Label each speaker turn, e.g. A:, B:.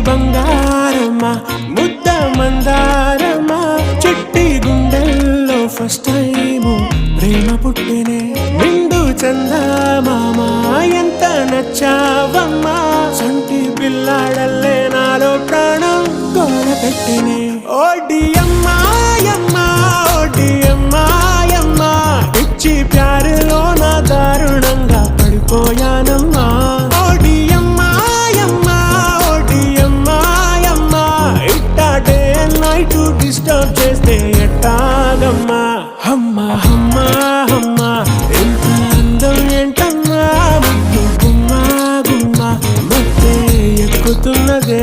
A: బంగారమ్మా ముద్ద మందారమ్మా చిట్టి గుండెల్లో ఫస్ట్ టైము ప్రేమ పుట్టినే నిండు చందమామ ఎంత నచ్చావమ్మా సంటి పిల్లాడల్లే నాలో ప్రాణం గోడ పెట్టినే ఓడియమ్మాయమ్మా ఓడియమ్మాయమ్మా ఇచ్చి ప్యారులో నా దారుణంగా పడిపోయానమ్మా ఓడియమ్మాయమ్మా ఓడియమ్మాయమ్మా ఇట్టా డే అండ్ నైట్ డిస్టర్బ్ చేస్తే ఎట్టాగమ్మా అమ్మా అమ్మా అమ్మా ఎంత అందం ఏంటమ్మా ముద్దు గుమ్మా గుమ్మా మత్తే ఎక్కుతున్నదే